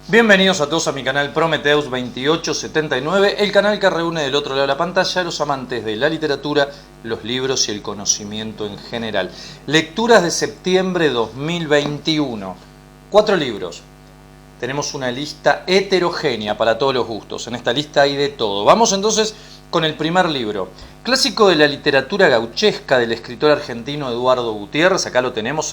Bienvenidos a todos a mi canal Prometheus 2879, el canal que reúne del otro lado de la pantalla a los amantes de la literatura, los libros y el conocimiento en general. Lecturas de septiembre 2021. 4 libros. Tenemos una lista heterogénea para todos los gustos. En esta lista hay de todo. Vamos entonces con el primer libro. Clásico de la literatura gauchesca del escritor argentino Eduardo Gutiérrez. Acá lo tenemos,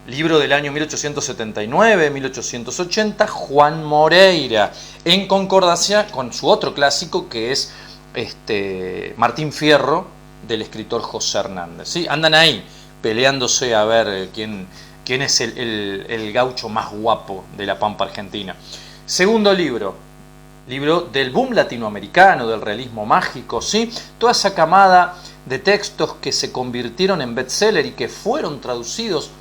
libro del año 1879-1880, Juan Moreira, en concordancia con su otro clásico que es Martín Fierro, del escritor José Hernández. ¿Sí? Andan ahí peleándose a ver quién es el gaucho más guapo de la pampa argentina. Segundo libro del boom latinoamericano, del realismo mágico, ¿sí? Toda esa camada de textos que se convirtieron en bestseller y que fueron traducidos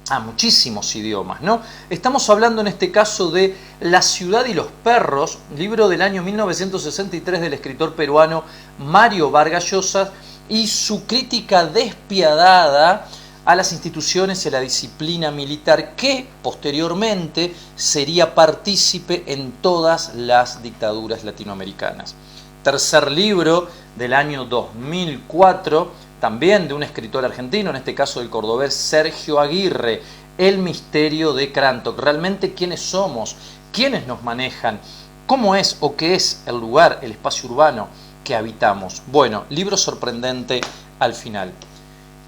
a muchísimos idiomas, ¿no? Estamos hablando en este caso de La ciudad y los perros, libro del año 1963 del escritor peruano Mario Vargas Llosa, y su crítica despiadada a las instituciones y a la disciplina militar que posteriormente sería partícipe en todas las dictaduras latinoamericanas. Tercer libro del año 2004, también de un escritor argentino, en este caso del cordobés Sergio Aguirre, El misterio de Crantoc. Realmente, ¿quiénes somos? ¿Quiénes nos manejan? ¿Cómo es o qué es el lugar, el espacio urbano que habitamos? Bueno, libro sorprendente al final.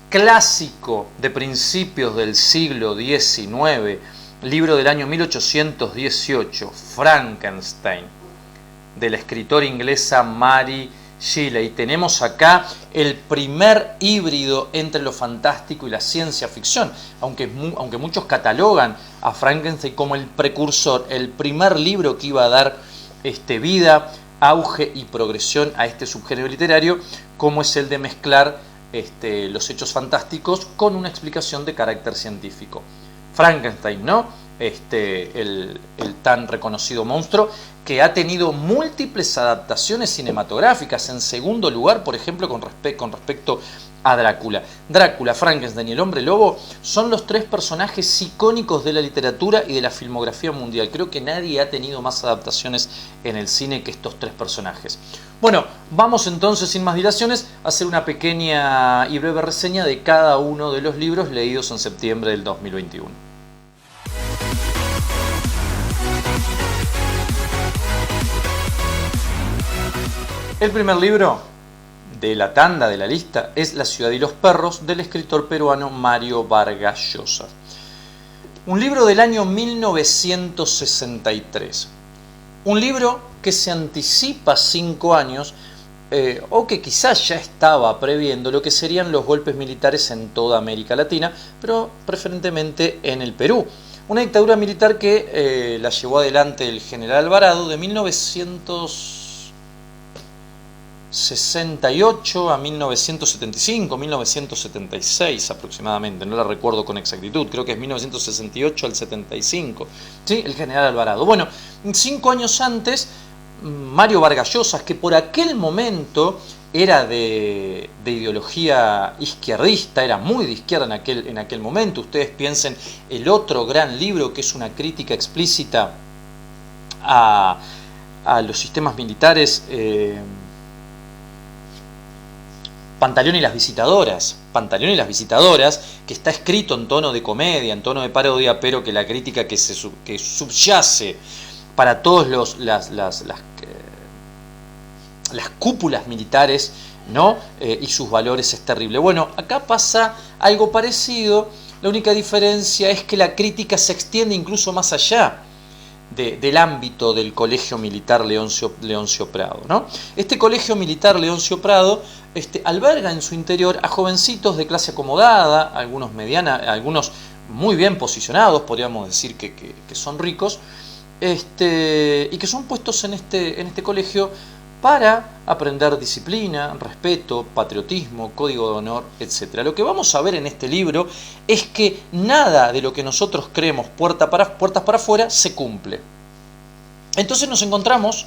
Clásico de principios del siglo XIX, libro del año 1818, Frankenstein, de la escritora inglesa Mary Shelley. Tenemos acá el primer híbrido entre lo fantástico y la ciencia ficción, aunque muchos catalogan a Frankenstein como el precursor, el primer libro que iba a dar vida, auge y progresión a este subgénero literario, como es el de mezclar los hechos fantásticos con una explicación de carácter científico. Frankenstein, ¿no? El tan reconocido monstruo que ha tenido múltiples adaptaciones cinematográficas. En segundo lugar, por ejemplo, con respecto a Drácula. Drácula, Frankenstein y el hombre lobo son los 3 personajes icónicos de la literatura y de la filmografía mundial. Creo que nadie ha tenido más adaptaciones en el cine que estos 3 personajes. Bueno, vamos entonces sin más dilaciones a hacer una pequeña y breve reseña de cada uno de los libros leídos en septiembre del 2021. El primer libro de la tanda de la lista es La ciudad y los perros, del escritor peruano Mario Vargas Llosa. Un libro del año 1963. Un libro que se anticipa 5 años o que quizás ya estaba previendo lo que serían los golpes militares en toda América Latina, pero preferentemente en el Perú. Una dictadura militar que la llevó adelante el general Alvarado de 1968 a 1975, 1976 aproximadamente, no la recuerdo con exactitud, creo que es 1968 al 75, ¿sí? El general Alvarado. Bueno, 5 años antes, Mario Vargas Llosa, que por aquel momento era de ideología izquierdista, era muy de izquierda en aquel momento. Ustedes piensen el otro gran libro que es una crítica explícita a los sistemas militares, Pantaleón y las visitadoras, que está escrito en tono de comedia, en tono de parodia, pero que la crítica que subyace para todos las cúpulas militares, ¿no? Y sus valores es terrible. Bueno, acá pasa algo parecido, la única diferencia es que la crítica se extiende incluso más allá del ámbito del Colegio Militar Leoncio Prado, ¿no? Este Colegio Militar Leoncio Prado alberga en su interior a jovencitos de clase acomodada, algunos muy bien posicionados, podríamos decir que son ricos, y que son puestos en este colegio para aprender disciplina, respeto, patriotismo, código de honor, etc. Lo que vamos a ver en este libro es que nada de lo que nosotros creemos puertas para afuera se cumple. Entonces nos encontramos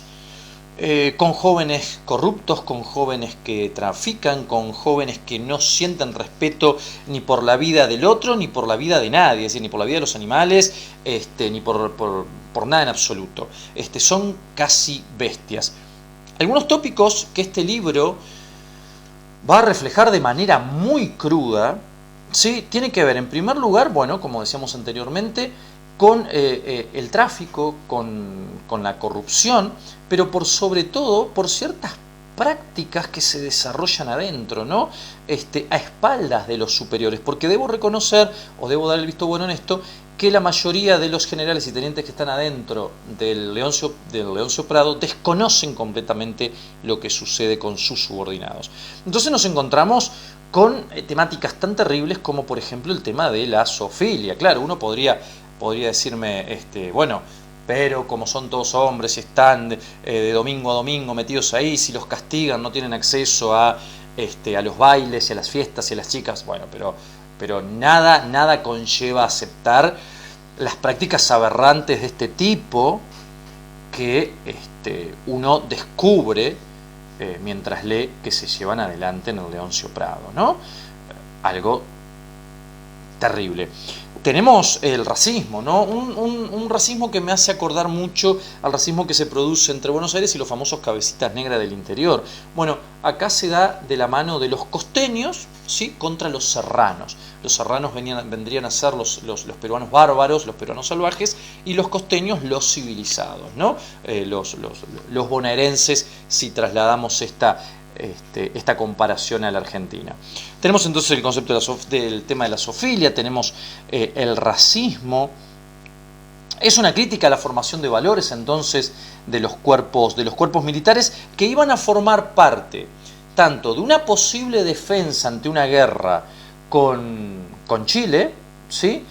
con jóvenes corruptos, con jóvenes que trafican, con jóvenes que no sienten respeto ni por la vida del otro, ni por la vida de nadie, es decir, ni por la vida de los animales, ni por nada en absoluto. Son casi bestias. Algunos tópicos que este libro va a reflejar de manera muy cruda, ¿sí? Tiene que ver, en primer lugar, bueno, como decíamos anteriormente, con el tráfico, con la corrupción, pero por sobre todo por ciertas prácticas que se desarrollan adentro, ¿no? A espaldas de los superiores, porque debo reconocer, o debo dar el visto bueno en esto, que la mayoría de los generales y tenientes que están adentro del Leoncio Prado desconocen completamente lo que sucede con sus subordinados. Entonces nos encontramos con temáticas tan terribles como, por ejemplo, el tema de la zoofilia. Claro, uno podría decirme, bueno, pero como son todos hombres y están de domingo a domingo metidos ahí, si los castigan no tienen acceso a los bailes y a las fiestas y a las chicas, bueno, pero nada conlleva aceptar las prácticas aberrantes de este tipo que uno descubre mientras lee que se llevan adelante en el Leoncio Prado, ¿no? Algo terrible. Tenemos el racismo, ¿no? Un racismo que me hace acordar mucho al racismo que se produce entre Buenos Aires y los famosos cabecitas negras del interior. Bueno, acá se da de la mano de los costeños, ¿sí? Contra los serranos. Los serranos vendrían a ser los peruanos bárbaros, los peruanos salvajes, y los costeños los civilizados, ¿no? Los bonaerenses, si trasladamos esta comparación a la Argentina. Tenemos entonces el concepto del tema de la zoofilia, tenemos el racismo. Es una crítica a la formación de valores entonces de los cuerpos militares que iban a formar parte tanto de una posible defensa ante una guerra con Chile, ¿sí?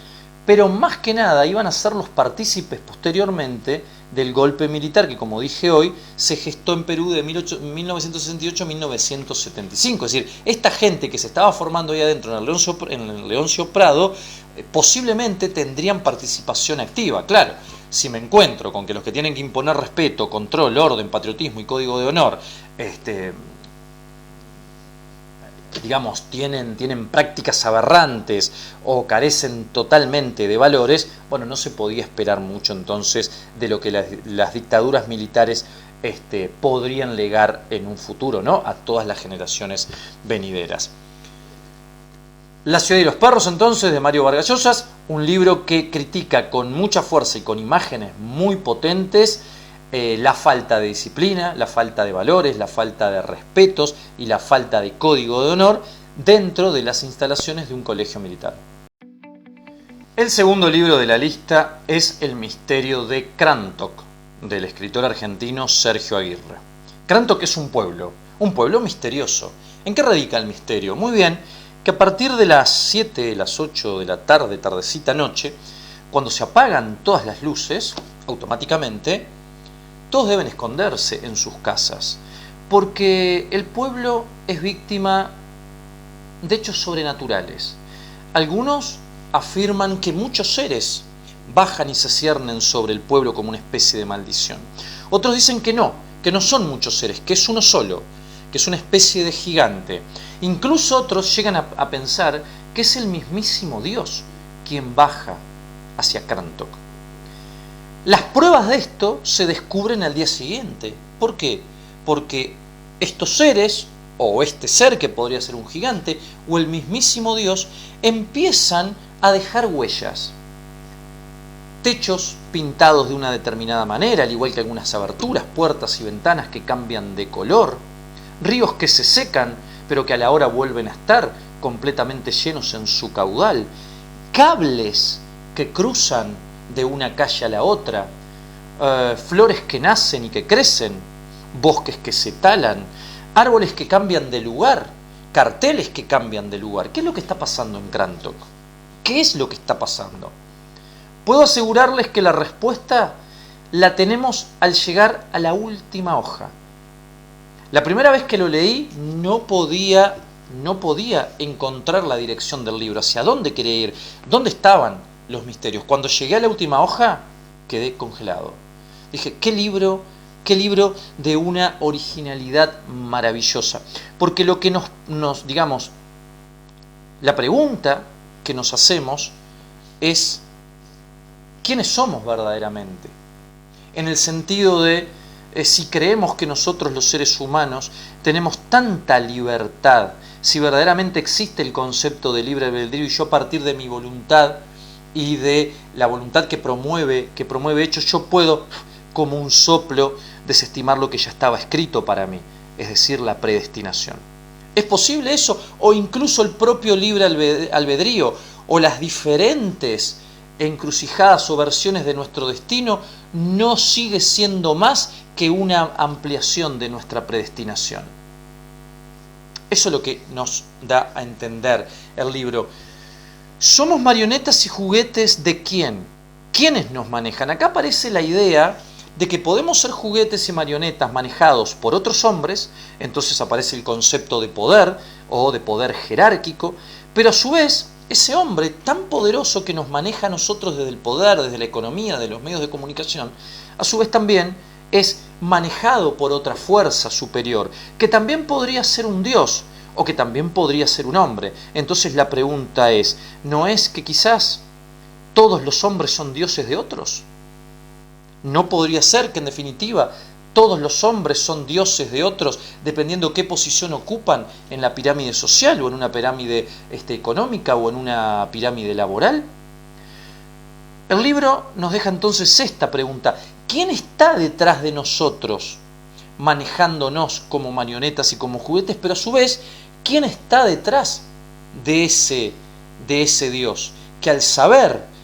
Pero más que nada iban a ser los partícipes posteriormente del golpe militar que, como dije hoy, se gestó en Perú de 1968 a 1975. Es decir, esta gente que se estaba formando ahí adentro en el Leoncio Prado, posiblemente tendrían participación activa. Claro, si me encuentro con que los que tienen que imponer respeto, control, orden, patriotismo y código de honor, digamos, tienen prácticas aberrantes o carecen totalmente de valores, bueno, no se podía esperar mucho entonces de lo que las dictaduras militares podrían legar en un futuro, ¿no? A todas las generaciones venideras. La ciudad y los perros, entonces, de Mario Vargas Llosa, un libro que critica con mucha fuerza y con imágenes muy potentes la falta de disciplina, la falta de valores, la falta de respetos y la falta de código de honor dentro de las instalaciones de un colegio militar. El segundo libro de la lista es El misterio de Crantoc, del escritor argentino Sergio Aguirre. Crantoc es un pueblo misterioso. ¿En qué radica el misterio? Muy bien, que a partir de las 7, las 8 de la tarde, tardecita noche, cuando se apagan todas las luces, automáticamente, todos deben esconderse en sus casas, porque el pueblo es víctima de hechos sobrenaturales. Algunos afirman que muchos seres bajan y se ciernen sobre el pueblo como una especie de maldición. Otros dicen que no son muchos seres, que es uno solo, que es una especie de gigante. Incluso otros llegan a pensar que es el mismísimo Dios quien baja hacia Crantoc. Las pruebas de esto se descubren al día siguiente. ¿Por qué? Porque estos seres, o este ser que podría ser un gigante, o el mismísimo Dios, empiezan a dejar huellas. Techos pintados de una determinada manera, al igual que algunas aberturas, puertas y ventanas que cambian de color, ríos que se secan, pero que a la hora vuelven a estar completamente llenos en su caudal, cables que cruzan de una calle a la otra, flores que nacen y que crecen, bosques que se talan, árboles que cambian de lugar, carteles que cambian de lugar. ¿Qué es lo que está pasando en Crantoc? ¿Qué es lo que está pasando? Puedo asegurarles que la respuesta la tenemos al llegar a la última hoja. La primera vez que lo leí no podía encontrar la dirección del libro, hacia dónde quería ir, dónde estaban los misterios. Cuando llegué a la última hoja, quedé congelado. Dije, qué libro qué libro de una originalidad maravillosa. Porque lo que digamos, la pregunta que nos hacemos es, ¿quiénes somos verdaderamente? En el sentido de, si creemos que nosotros los seres humanos tenemos tanta libertad, si verdaderamente existe el concepto de libre albedrío y yo a partir de mi voluntad y de la voluntad que promueve hechos, yo puedo, como un soplo, desestimar lo que ya estaba escrito para mí, es decir, la predestinación. ¿Es posible eso? O incluso el propio libre albedrío, o las diferentes encrucijadas o versiones de nuestro destino, no sigue siendo más que una ampliación de nuestra predestinación. Eso es lo que nos da a entender el libro. ¿Somos marionetas y juguetes de quién? ¿Quiénes nos manejan? Acá aparece la idea de que podemos ser juguetes y marionetas manejados por otros hombres, entonces aparece el concepto de poder o de poder jerárquico, pero a su vez ese hombre tan poderoso que nos maneja a nosotros desde el poder, desde la economía, de los medios de comunicación, a su vez también es manejado por otra fuerza superior, que también podría ser un dios o que también podría ser un hombre. Entonces la pregunta es, ¿no es que quizás todos los hombres son dioses de otros? ¿No podría ser que en definitiva todos los hombres son dioses de otros dependiendo qué posición ocupan en la pirámide social o en una pirámide económica o en una pirámide laboral? El libro nos deja entonces esta pregunta: ¿quién está detrás de nosotros manejándonos como marionetas y como juguetes? Pero a su vez, ¿quién está detrás de ese Dios? Que al saber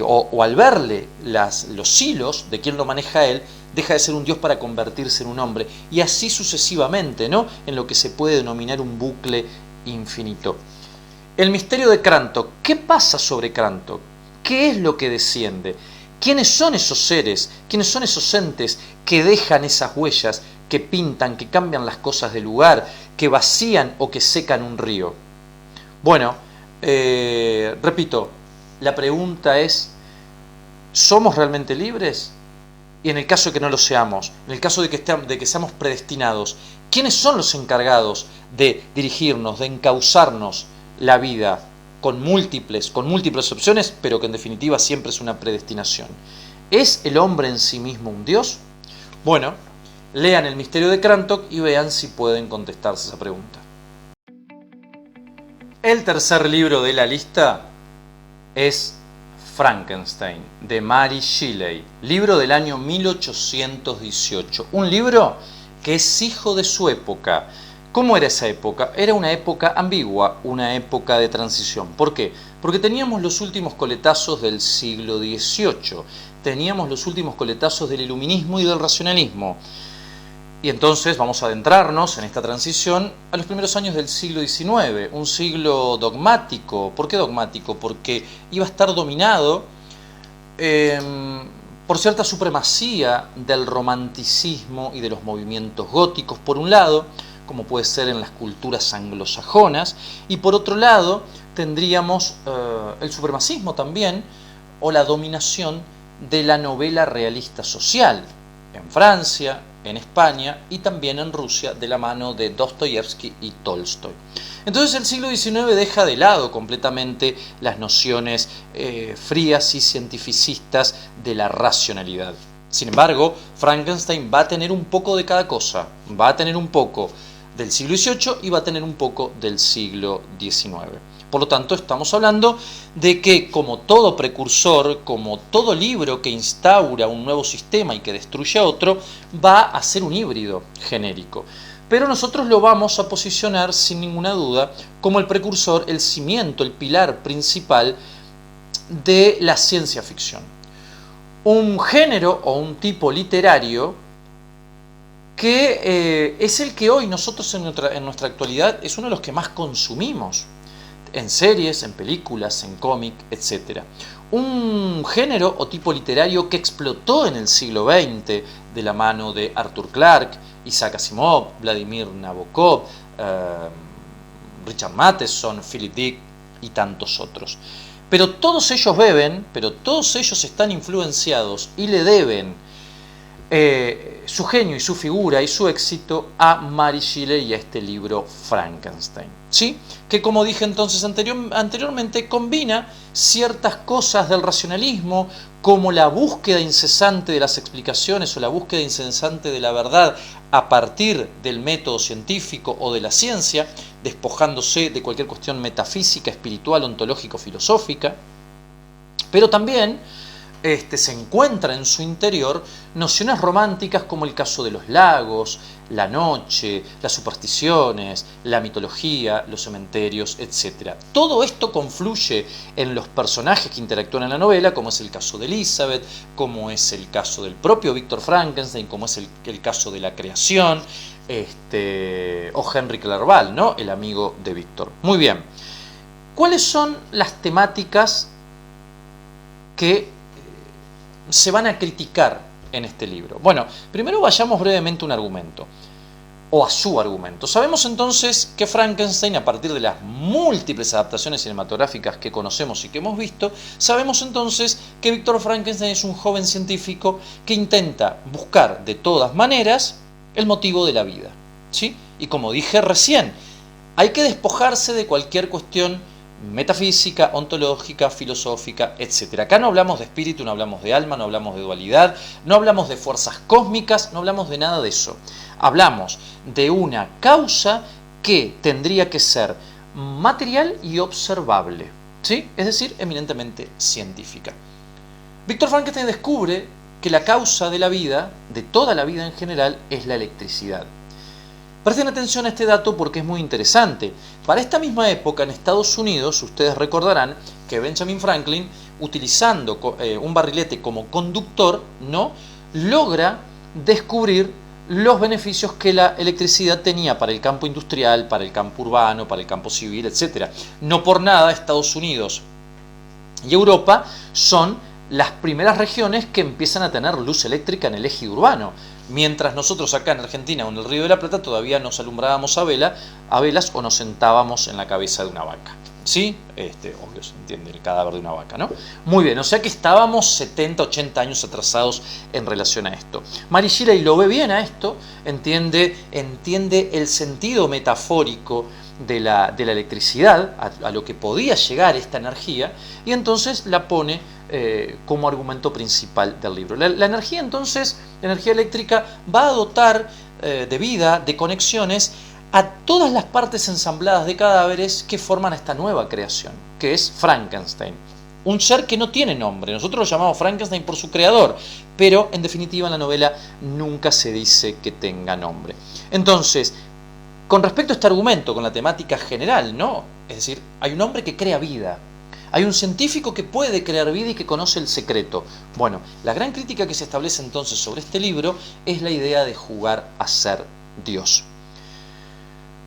o al verle los hilos de quién lo maneja él, deja de ser un dios para convertirse en un hombre, y así sucesivamente, ¿no? En lo que se puede denominar un bucle infinito. El misterio de Crantoc. ¿Qué pasa sobre Crantoc? ¿Qué es lo que desciende? ¿Quiénes son esos seres? ¿Quiénes son esos entes que dejan esas huellas, que pintan, que cambian las cosas de lugar, que vacían o que secan un río? Bueno, repito, la pregunta es, ¿somos realmente libres? Y en el caso de que no lo seamos, en el caso de que seamos predestinados, ¿quiénes son los encargados de dirigirnos, de encauzarnos la vida con múltiples opciones, pero que en definitiva siempre es una predestinación? ¿Es el hombre en sí mismo un dios? Bueno, lean El misterio de Crantoc y vean si pueden contestarse esa pregunta. El tercer libro de la lista es Frankenstein, de Mary Shelley, libro del año 1818. Un libro que es hijo de su época. ¿Cómo era esa época? Era una época ambigua, una época de transición. ¿Por qué? Porque teníamos los últimos coletazos del siglo XVIII, teníamos los últimos coletazos del iluminismo y del racionalismo. Y entonces vamos a adentrarnos en esta transición a los primeros años del siglo XIX, un siglo dogmático. ¿Por qué dogmático? Porque iba a estar dominado por cierta supremacía del romanticismo y de los movimientos góticos, por un lado, como puede ser en las culturas anglosajonas, y por otro lado tendríamos el supremacismo también, o la dominación de la novela realista social, en Francia, en España y también en Rusia, de la mano de Dostoyevsky y Tolstoy. Entonces el siglo XIX deja de lado completamente las nociones frías y cientificistas de la racionalidad. Sin embargo, Frankenstein va a tener un poco de cada cosa, va a tener un poco del siglo XVIII y va a tener un poco del siglo XIX. Por lo tanto, estamos hablando de que, como todo precursor, como todo libro que instaura un nuevo sistema y que destruye a otro, va a ser un híbrido genérico. Pero nosotros lo vamos a posicionar, sin ninguna duda, como el precursor, el cimiento, el pilar principal de la ciencia ficción. Un género o un tipo literario que es el que hoy nosotros en nuestra actualidad es uno de los que más consumimos. En series, en películas, en cómic, etc. Un género o tipo literario que explotó en el siglo XX de la mano de Arthur Clarke, Isaac Asimov, Vladimir Nabokov, Richard Matheson, Philip Dick y tantos otros. Pero todos ellos están influenciados y le deben su genio y su figura y su éxito a Mary Shelley y a este libro Frankenstein, ¿sí? Que, como dije entonces anteriormente, combina ciertas cosas del racionalismo, como la búsqueda incesante de las explicaciones o la búsqueda incesante de la verdad a partir del método científico o de la ciencia, despojándose de cualquier cuestión metafísica, espiritual, ontológico, filosófica, pero también se encuentra en su interior nociones románticas como el caso de los lagos, la noche, las supersticiones, la mitología, los cementerios, etc. Todo esto confluye en los personajes que interactúan en la novela, como es el caso de Elizabeth, como es el caso del propio Víctor Frankenstein, como es el caso de la creación, o Henry Clerval, ¿no? El amigo de Víctor. Muy bien. ¿Cuáles son las temáticas que se van a criticar en este libro? Bueno, primero vayamos brevemente a un argumento, o a su argumento. Sabemos entonces que Frankenstein, a partir de las múltiples adaptaciones cinematográficas que conocemos y que hemos visto, sabemos entonces que Víctor Frankenstein es un joven científico que intenta buscar de todas maneras el motivo de la vida, ¿sí? Y como dije recién, hay que despojarse de cualquier cuestión metafísica, ontológica, filosófica, etc. Acá no hablamos de espíritu, no hablamos de alma, no hablamos de dualidad, no hablamos de fuerzas cósmicas, no hablamos de nada de eso. Hablamos de una causa que tendría que ser material y observable, ¿sí? Es decir, eminentemente científica. Víctor Frankenstein descubre que la causa de la vida, de toda la vida en general, es la electricidad. Presten atención a este dato porque es muy interesante. Para esta misma época en Estados Unidos, ustedes recordarán que Benjamin Franklin, utilizando un barrilete como conductor, ¿no?, logra descubrir los beneficios que la electricidad tenía para el campo industrial, para el campo urbano, para el campo civil, etc. No por nada Estados Unidos y Europa son las primeras regiones que empiezan a tener luz eléctrica en el eje urbano. Mientras nosotros acá en Argentina o en el Río de la Plata todavía nos alumbrábamos a velas o nos sentábamos en la cabeza de una vaca. ¿Sí? Obvio se entiende, el cadáver de una vaca, ¿no? Muy bien, o sea que estábamos 70, 80 años atrasados en relación a esto. Mary Shelley lo ve bien a esto, entiende el sentido metafórico de la electricidad, a lo que podía llegar esta energía, y entonces la pone como argumento principal del libro. La energía entonces, la energía eléctrica, va a dotar de vida, de conexiones, a todas las partes ensambladas de cadáveres que forman esta nueva creación, que es Frankenstein. Un ser que no tiene nombre. Nosotros lo llamamos Frankenstein por su creador, pero en definitiva en la novela nunca se dice que tenga nombre. Entonces, con respecto a este argumento, con la temática general, ¿no? Es decir, hay un hombre que crea vida. Hay un científico que puede crear vida y que conoce el secreto. Bueno, la gran crítica que se establece entonces sobre este libro es la idea de jugar a ser Dios.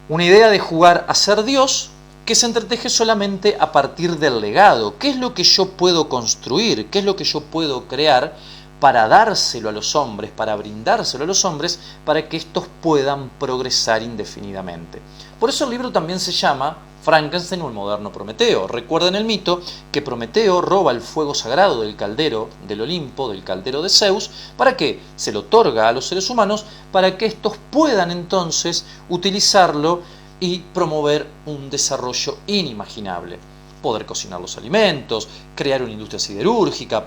Una idea de jugar a ser Dios que se entreteje solamente a partir del legado. ¿Qué es lo que yo puedo construir? ¿Qué es lo que yo puedo crear para dárselo a los hombres, para brindárselo a los hombres, para que estos puedan progresar indefinidamente? Por eso el libro también se llama Frankenstein o el moderno Prometeo. Recuerden el mito que Prometeo roba el fuego sagrado del caldero del Olimpo, del caldero de Zeus. ¿Para qué? Se lo otorga a los seres humanos para que estos puedan entonces utilizarlo y promover un desarrollo inimaginable. Poder cocinar los alimentos, crear una industria siderúrgica,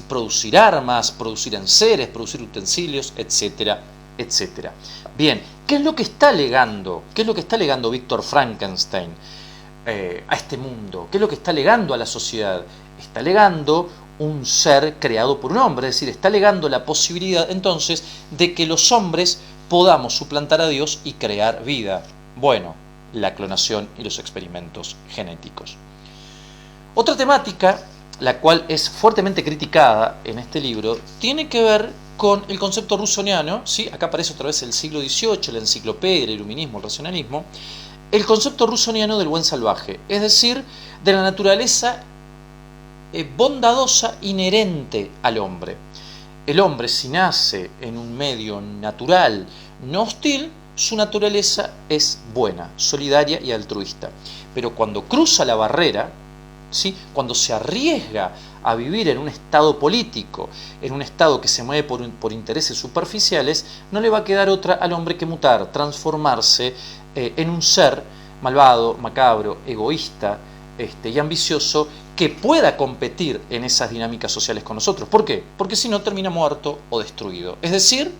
producir armas, producir enseres, producir utensilios, etcétera, etcétera. Bien, ¿qué es lo que está legando? ¿Qué es lo que está legando Víctor Frankenstein a este mundo? ¿Qué es lo que está legando a la sociedad? Está legando un ser creado por un hombre, es decir, está legando la posibilidad entonces de que los hombres podamos suplantar a Dios y crear vida. Bueno, la clonación y los experimentos genéticos. Otra temática, la cual es fuertemente criticada en este libro, tiene que ver con el concepto rusoniano, ¿sí? Acá aparece otra vez el siglo XVIII, la enciclopedia, el iluminismo, el racionalismo, el concepto rusoniano del buen salvaje, es decir, de la naturaleza bondadosa inherente al hombre. El hombre, si nace en un medio natural no hostil, su naturaleza es buena, solidaria y altruista. Pero cuando cruza la barrera, ¿sí?, cuando se arriesga a vivir en un estado político, en un estado que se mueve por intereses superficiales, no le va a quedar otra al hombre que mutar, transformarse en un ser malvado, macabro, egoísta y ambicioso que pueda competir en esas dinámicas sociales con nosotros. ¿Por qué? Porque si no termina muerto o destruido. Es decir,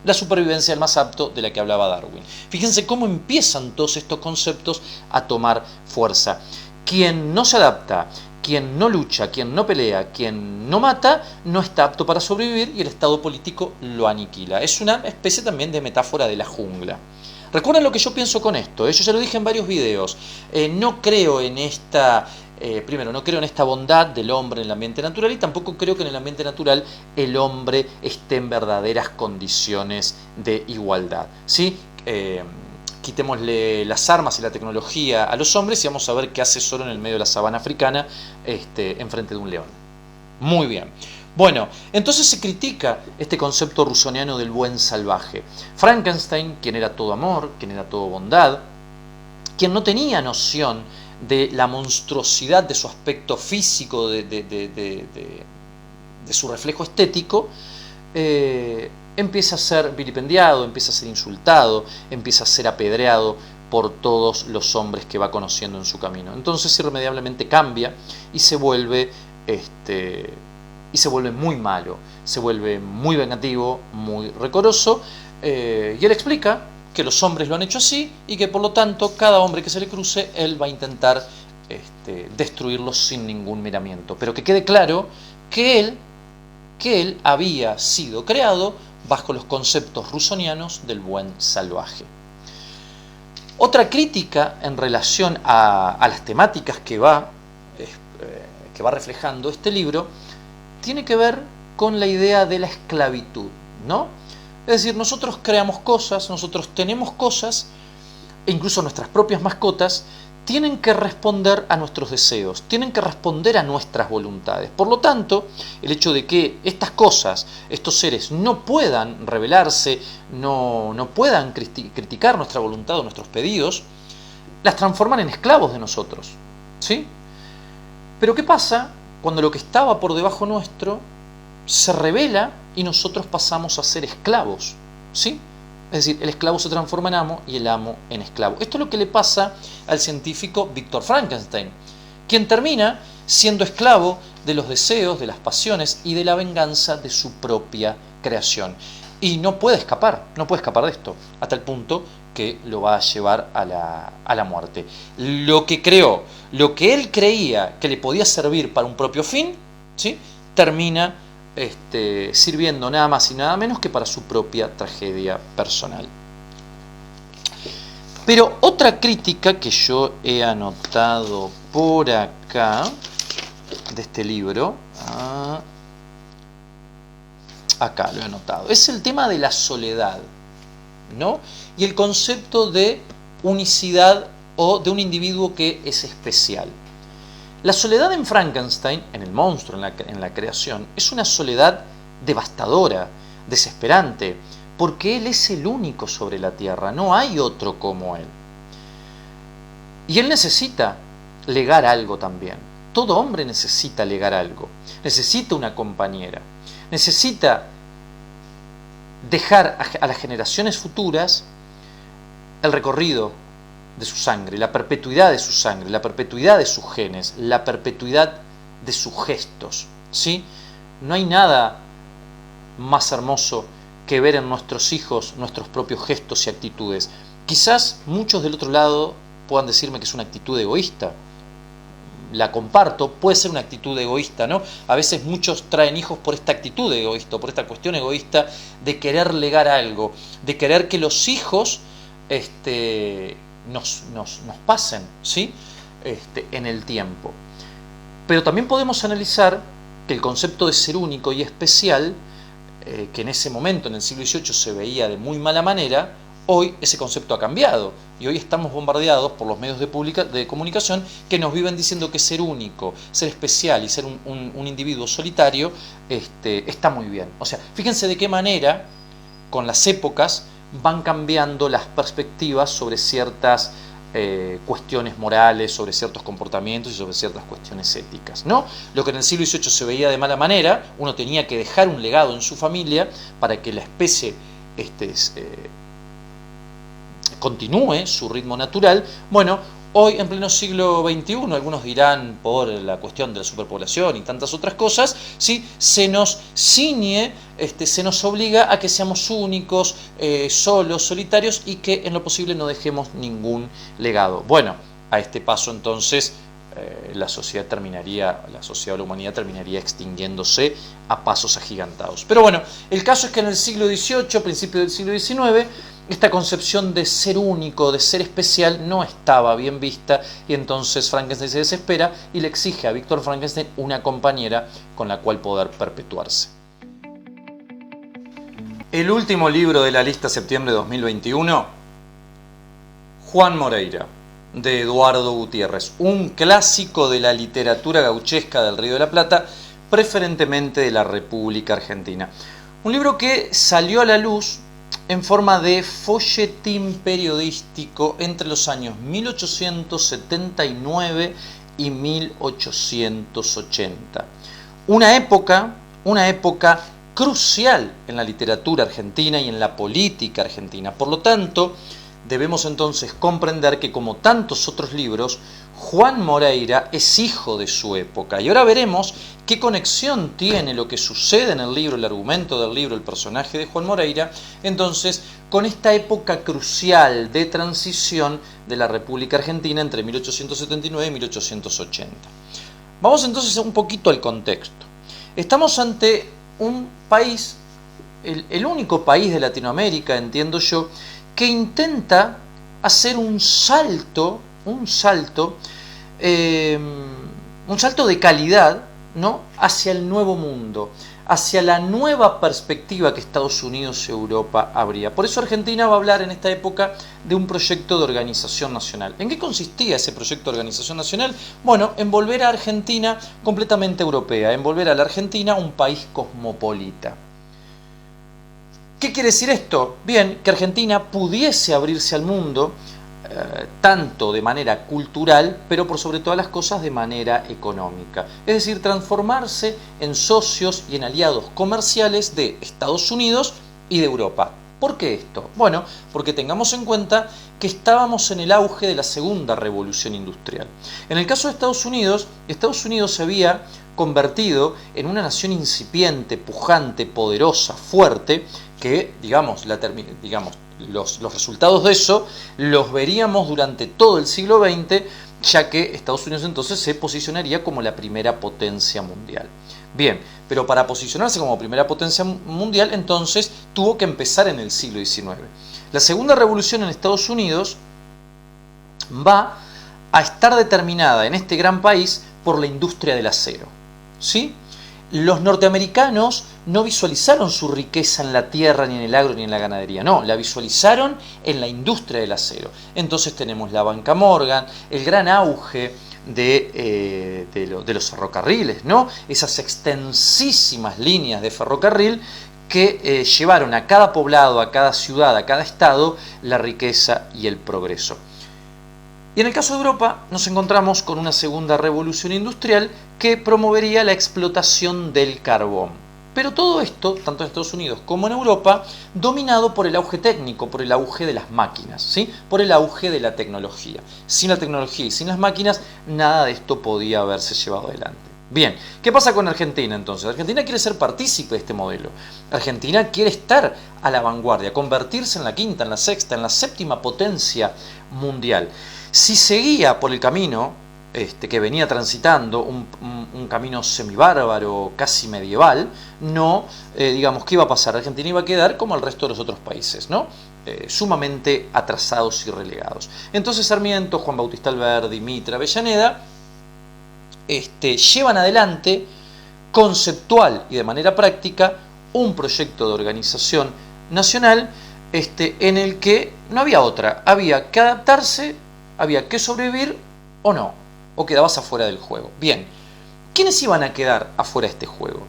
la supervivencia del más apto de la que hablaba Darwin. Fíjense cómo empiezan todos estos conceptos a tomar fuerza. Quien no se adapta, quien no lucha, quien no pelea, quien no mata, no está apto para sobrevivir y el estado político lo aniquila. Es una especie también de metáfora de la jungla. Recuerden lo que yo pienso con esto, yo ya lo dije en varios videos, no creo en esta... primero, no creo en esta bondad del hombre en el ambiente natural y tampoco creo que en el ambiente natural el hombre esté en verdaderas condiciones de igualdad, ¿sí? Quitémosle las armas y la tecnología a los hombres y vamos a ver qué hace solo en el medio de la sabana africana enfrente de un león. Muy bien. Bueno, entonces se critica este concepto rusoniano del buen salvaje. Frankenstein, quien era todo amor, quien era todo bondad, quien no tenía noción de la monstruosidad de su aspecto físico, de su reflejo estético, empieza a ser vilipendiado, empieza a ser insultado, empieza a ser apedreado por todos los hombres que va conociendo en su camino. Entonces irremediablemente cambia y se vuelve muy malo, se vuelve muy vengativo, muy recoroso, y él explica que los hombres lo han hecho así y que por lo tanto cada hombre que se le cruce él va a intentar destruirlo sin ningún miramiento, pero que quede claro que él había sido creado bajo los conceptos rusonianos del buen salvaje. Otra crítica en relación a las temáticas que va reflejando este libro tiene que ver con la idea de la esclavitud, ¿no? Es decir, nosotros creamos cosas, nosotros tenemos cosas, e incluso nuestras propias mascotas tienen que responder a nuestros deseos, tienen que responder a nuestras voluntades. Por lo tanto, el hecho de que estas cosas, estos seres, no puedan rebelarse, no puedan criticar nuestra voluntad o nuestros pedidos, las transforman en esclavos de nosotros, ¿sí? Pero ¿qué pasa cuando lo que estaba por debajo nuestro se revela y nosotros pasamos a ser esclavos? ¿Sí? Es decir, el esclavo se transforma en amo y el amo en esclavo. Esto es lo que le pasa al científico Víctor Frankenstein, quien termina siendo esclavo de los deseos, de las pasiones y de la venganza de su propia creación. Y no puede escapar de esto, hasta el punto que lo va a llevar a la muerte. Lo que creó, lo que él creía que le podía servir para un propio fin, ¿sí?, termina sirviendo nada más y nada menos que para su propia tragedia personal. Pero otra crítica que yo he anotado por acá, de este libro, acá lo he anotado, es el tema de la soledad, ¿no? Y el concepto de unicidad o de un individuo que es especial. La soledad en Frankenstein, en el monstruo, en la creación, es una soledad devastadora, desesperante, porque él es el único sobre la tierra, no hay otro como él. Y él necesita legar algo también. Todo hombre necesita legar algo, necesita una compañera, necesita dejar a las generaciones futuras el recorrido de su sangre, la perpetuidad de su sangre, la perpetuidad de sus genes, la perpetuidad de sus gestos, ¿sí? No hay nada más hermoso que ver en nuestros hijos nuestros propios gestos y actitudes. Quizás muchos del otro lado puedan decirme que es una actitud egoísta. La comparto, puede ser una actitud egoísta, ¿no? A veces muchos traen hijos por esta actitud egoísta, por esta cuestión egoísta de querer legar algo, de querer que los hijos nos pasen, ¿sí?, en el tiempo. Pero también podemos analizar que el concepto de ser único y especial, que en ese momento, en el siglo XVIII, se veía de muy mala manera, hoy ese concepto ha cambiado y hoy estamos bombardeados por los medios de comunicación que nos viven diciendo que ser único, ser especial y ser un individuo solitario está muy bien. O sea, fíjense de qué manera con las épocas van cambiando las perspectivas sobre ciertas cuestiones morales, sobre ciertos comportamientos y sobre ciertas cuestiones éticas, ¿no? Lo que en el siglo XVIII se veía de mala manera, uno tenía que dejar un legado en su familia para que la especie continúe su ritmo natural. Bueno, hoy en pleno siglo XXI, algunos dirán por la cuestión de la superpoblación y tantas otras cosas, ¿sí? Se nos ciñe, se nos obliga a que seamos únicos, solos, solitarios y que en lo posible no dejemos ningún legado. Bueno, a este paso entonces la sociedad o la humanidad terminaría extinguiéndose a pasos agigantados. Pero bueno, el caso es que en el siglo XVIII, principio del siglo XIX, esta concepción de ser único, de ser especial, no estaba bien vista y entonces Frankenstein se desespera y le exige a Víctor Frankenstein una compañera con la cual poder perpetuarse. El último libro de la lista, septiembre de 2021, Juan Moreira, de Eduardo Gutiérrez, un clásico de la literatura gauchesca del Río de la Plata, preferentemente de la República Argentina. Un libro que salió a la luz en forma de folletín periodístico entre los años 1879 y 1880. Una época crucial en la literatura argentina y en la política argentina. Por lo tanto, debemos entonces comprender que, como tantos otros libros, Juan Moreira es hijo de su época. Y ahora veremos qué conexión tiene lo que sucede en el libro, el argumento del libro, el personaje de Juan Moreira, entonces, con esta época crucial de transición de la República Argentina entre 1879 y 1880. Vamos entonces un poquito al contexto. Estamos ante un país, el único país de Latinoamérica, entiendo yo, que intenta hacer un salto de calidad, ¿no?, hacia el nuevo mundo, hacia la nueva perspectiva que Estados Unidos y Europa abría. Por eso Argentina va a hablar en esta época de un proyecto de organización nacional. ¿En qué consistía ese proyecto de organización nacional? Bueno, en volver a Argentina completamente europea, en volver a la Argentina un país cosmopolita. ¿Qué quiere decir esto? Bien, que Argentina pudiese abrirse al mundo, tanto de manera cultural, pero por sobre todas las cosas de manera económica. Es decir, transformarse en socios y en aliados comerciales de Estados Unidos y de Europa. ¿Por qué esto? Bueno, porque tengamos en cuenta que estábamos en el auge de la segunda revolución industrial. En el caso de Estados Unidos se había convertido en una nación incipiente, pujante, poderosa, fuerte, que, los resultados de eso los veríamos durante todo el siglo XX, ya que Estados Unidos entonces se posicionaría como la primera potencia mundial. Bien, pero para posicionarse como primera potencia mundial, entonces tuvo que empezar en el siglo XIX. La segunda revolución en Estados Unidos va a estar determinada en este gran país por la industria del acero, ¿sí? Los norteamericanos no visualizaron su riqueza en la tierra, ni en el agro, ni en la ganadería. No, la visualizaron en la industria del acero. Entonces tenemos la banca Morgan, el gran auge de los ferrocarriles, ¿no? Esas extensísimas líneas de ferrocarril que llevaron a cada poblado, a cada ciudad, a cada estado, la riqueza y el progreso. Y en el caso de Europa nos encontramos con una segunda revolución industrial que promovería la explotación del carbón. Pero todo esto, tanto en Estados Unidos como en Europa, dominado por el auge técnico, por el auge de las máquinas, ¿sí?, por el auge de la tecnología. Sin la tecnología y sin las máquinas, nada de esto podía haberse llevado adelante. Bien, ¿qué pasa con Argentina entonces? Argentina quiere ser partícipe de este modelo. Argentina quiere estar a la vanguardia, convertirse en la quinta, en la sexta, en la séptima potencia mundial. Si seguía por el camino que venía transitando, un camino semibárbaro, casi medieval, ¿qué iba a pasar? Argentina iba a quedar como el resto de los otros países, ¿no? Sumamente atrasados y relegados. Entonces Sarmiento, Juan Bautista Alberdi, Mitre, Avellaneda, llevan adelante, conceptual y de manera práctica, un proyecto de organización nacional en el que no había otra, había que adaptarse, había que sobrevivir o no, o quedabas afuera del juego. Bien, ¿quiénes iban a quedar afuera de este juego?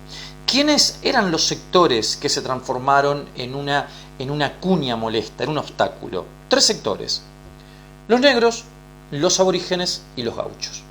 ¿Quiénes eran los sectores que se transformaron en una cuña molesta, en un obstáculo? Tres sectores: los negros, los aborígenes y los gauchos.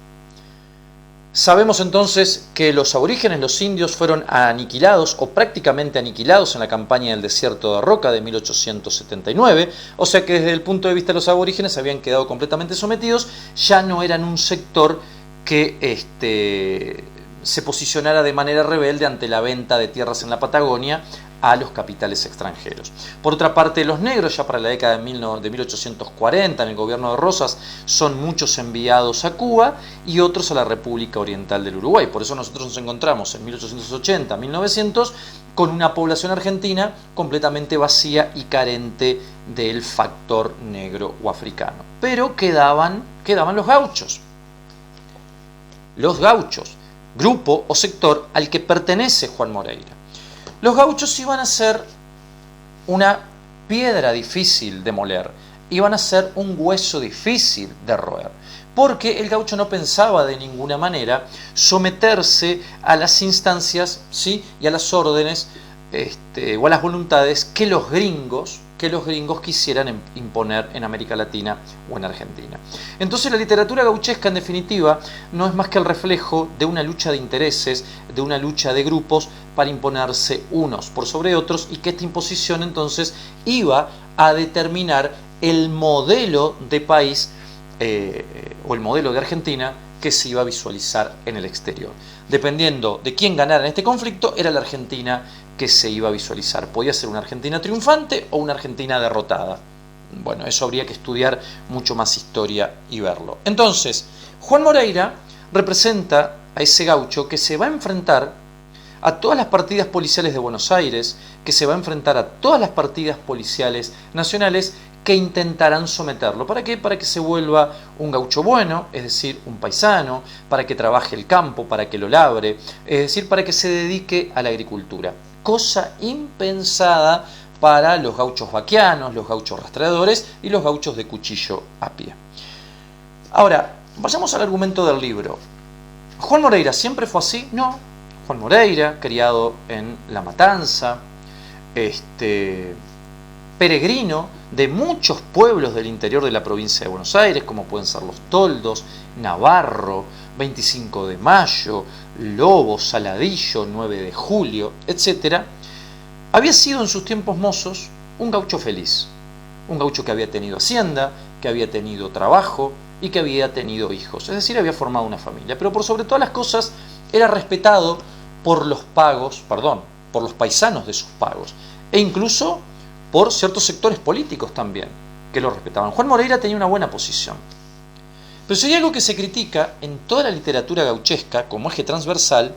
Sabemos entonces que los aborígenes, los indios, fueron aniquilados o prácticamente aniquilados en la campaña del Desierto de Roca de 1879, o sea que desde el punto de vista de los aborígenes habían quedado completamente sometidos, ya no eran un sector que se posicionara de manera rebelde ante la venta de tierras en la Patagonia a los capitales extranjeros. Por otra parte, los negros, ya para la década de 1840, en el gobierno de Rosas, son muchos enviados a Cuba y otros a la República Oriental del Uruguay. Por eso nosotros nos encontramos en 1880, 1900, con una población argentina completamente vacía y carente del factor negro o africano. Pero quedaban los gauchos. Los gauchos, grupo o sector al que pertenece Juan Moreira. Los gauchos iban a ser una piedra difícil de moler, iban a ser un hueso difícil de roer, porque el gaucho no pensaba de ninguna manera someterse a las instancias, ¿sí?, y a las órdenes o a las voluntades que los gringos quisieran imponer en América Latina o en Argentina. Entonces la literatura gauchesca, en definitiva, no es más que el reflejo de una lucha de intereses, de una lucha de grupos para imponerse unos por sobre otros, y que esta imposición entonces iba a determinar el modelo de país o el modelo de Argentina que se iba a visualizar en el exterior. Dependiendo de quién ganara en este conflicto, era la Argentina que se iba a visualizar. Podía ser una Argentina triunfante o una Argentina derrotada. Bueno, eso habría que estudiar mucho más historia y verlo. Entonces, Juan Moreira representa a ese gaucho que se va a enfrentar a todas las partidas policiales de Buenos Aires, que se va a enfrentar a todas las partidas policiales nacionales que intentarán someterlo. ¿Para qué? Para que se vuelva un gaucho bueno, es decir, un paisano, para que trabaje el campo, para que lo labre, es decir, para que se dedique a la agricultura. Cosa impensada para los gauchos vaquianos, los gauchos rastreadores y los gauchos de cuchillo a pie. Ahora, vayamos al argumento del libro. ¿Juan Moreira siempre fue así? No. Juan Moreira, criado en La Matanza, peregrino de muchos pueblos del interior de la provincia de Buenos Aires, como pueden ser Los Toldos, Navarro, 25 de Mayo, Lobo, Saladillo, 9 de Julio, etc., había sido en sus tiempos mozos un gaucho feliz, un gaucho que había tenido hacienda, que había tenido trabajo y que había tenido hijos, es decir, había formado una familia, pero por sobre todas las cosas era respetado por los paisanos de sus pagos, e incluso por ciertos sectores políticos también, que lo respetaban. Juan Moreira tenía una buena posición. Pero si hay algo que se critica en toda la literatura gauchesca como eje transversal,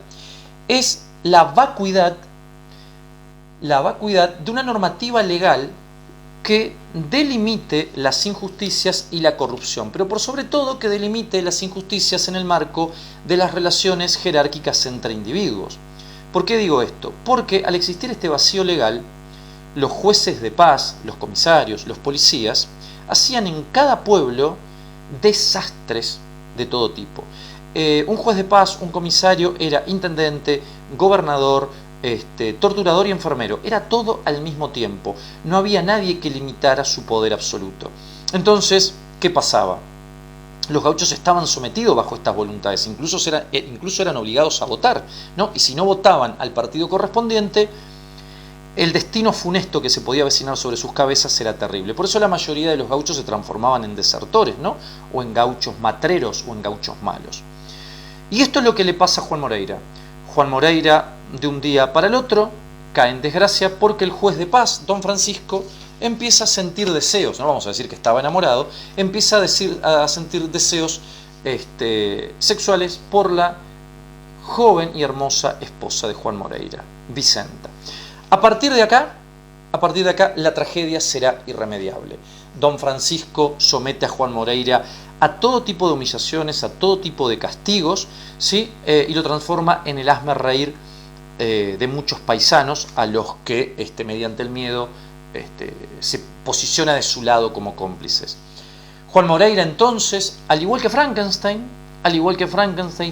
es la vacuidad de una normativa legal que delimite las injusticias y la corrupción, pero por sobre todo que delimite las injusticias en el marco de las relaciones jerárquicas entre individuos. ¿Por qué digo esto? Porque al existir este vacío legal, los jueces de paz, los comisarios, los policías, hacían en cada pueblo desastres de todo tipo. Un juez de paz, un comisario, era intendente, gobernador, torturador y enfermero. Era todo al mismo tiempo. No había nadie que limitara su poder absoluto. Entonces, ¿qué pasaba? Los gauchos estaban sometidos bajo estas voluntades, incluso eran obligados a votar, ¿no? Y si no votaban al partido correspondiente, el destino funesto que se podía avecinar sobre sus cabezas era terrible. Por eso la mayoría de los gauchos se transformaban en desertores, ¿no?, o en gauchos matreros o en gauchos malos. Y esto es lo que le pasa a Juan Moreira. Juan Moreira, de un día para el otro, cae en desgracia porque el juez de paz, don Francisco, empieza a sentir deseos, no vamos a decir que estaba enamorado, empieza a sentir deseos sexuales por la joven y hermosa esposa de Juan Moreira, Vicenta. A partir de acá, la tragedia será irremediable. Don Francisco somete a Juan Moreira a todo tipo de humillaciones, a todo tipo de castigos, ¿sí? Y lo transforma en el hazmerreír de muchos paisanos a los que, mediante el miedo, se posiciona de su lado como cómplices. Juan Moreira, entonces, al igual que Frankenstein,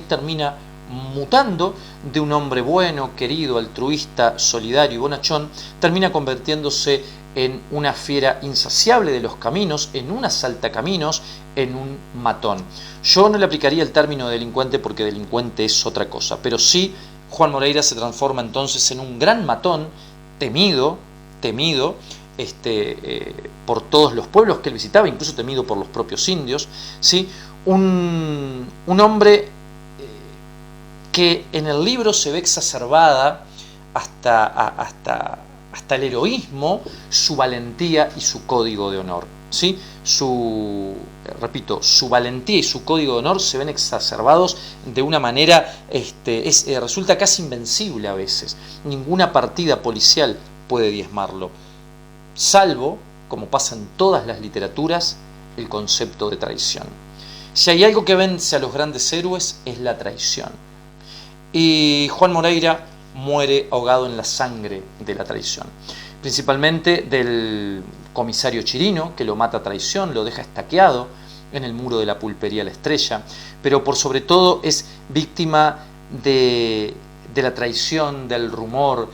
termina mutando de un hombre bueno, querido, altruista, solidario y bonachón, termina convirtiéndose en una fiera insaciable de los caminos, en un asaltacaminos, en un matón. Yo no le aplicaría el término delincuente porque delincuente es otra cosa, pero sí Juan Moreira se transforma entonces en un gran matón, temido por todos los pueblos que él visitaba, incluso temido por los propios indios, ¿sí? Un hombre que en el libro se ve exacerbada hasta el heroísmo, su valentía y su código de honor, ¿sí? Su valentía y su código de honor se ven exacerbados de una manera, resulta casi invencible a veces. Ninguna partida policial puede diezmarlo, salvo, como pasa en todas las literaturas, el concepto de traición. Si hay algo que vence a los grandes héroes es la traición. Y Juan Moreira muere ahogado en la sangre de la traición, principalmente del comisario Chirino, que lo mata a traición, lo deja estaqueado en el muro de la pulpería La Estrella, pero por sobre todo es víctima de la traición, del rumor,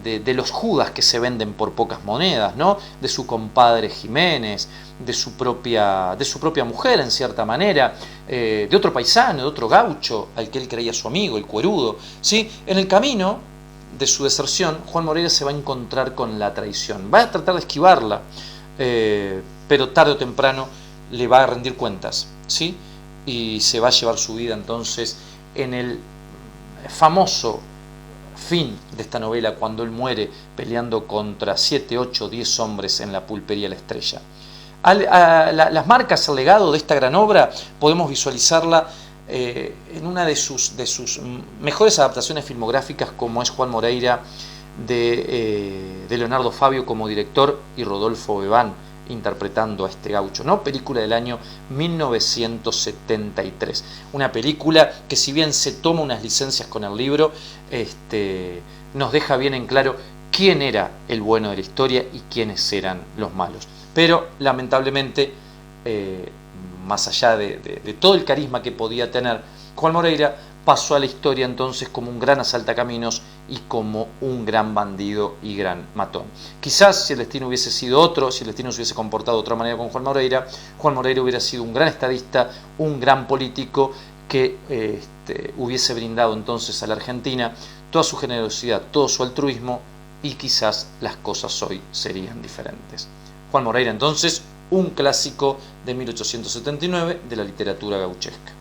de los Judas que se venden por pocas monedas, ¿no? De su compadre Jiménez, de su propia mujer en cierta manera, de otro paisano, de otro gaucho al que él creía su amigo, el cuerudo, ¿sí? En el camino de su deserción, Juan Moreira se va a encontrar con la traición, va a tratar de esquivarla, pero tarde o temprano le va a rendir cuentas, ¿sí? Y se va a llevar su vida entonces en el famoso fin de esta novela, cuando él muere peleando contra 7, 8, 10 hombres en la pulpería La Estrella. Las marcas, el legado de esta gran obra, podemos visualizarla en una de sus mejores adaptaciones filmográficas, como es Juan Moreira, de Leonardo Fabio como director y Rodolfo Bebán interpretando a este gaucho, ¿no? Película del año 1973. Una película que, si bien se toma unas licencias con el libro, nos deja bien en claro quién era el bueno de la historia y quiénes eran los malos. Pero lamentablemente, más allá de todo el carisma que podía tener Juan Moreira, pasó a la historia entonces como un gran asaltacaminos y como un gran bandido y gran matón. Quizás si el destino hubiese sido otro, si el destino se hubiese comportado de otra manera con Juan Moreira hubiera sido un gran estadista, un gran político que hubiese brindado entonces a la Argentina toda su generosidad, todo su altruismo, y quizás las cosas hoy serían diferentes. Juan Moreira entonces, un clásico de 1879 de la literatura gauchesca.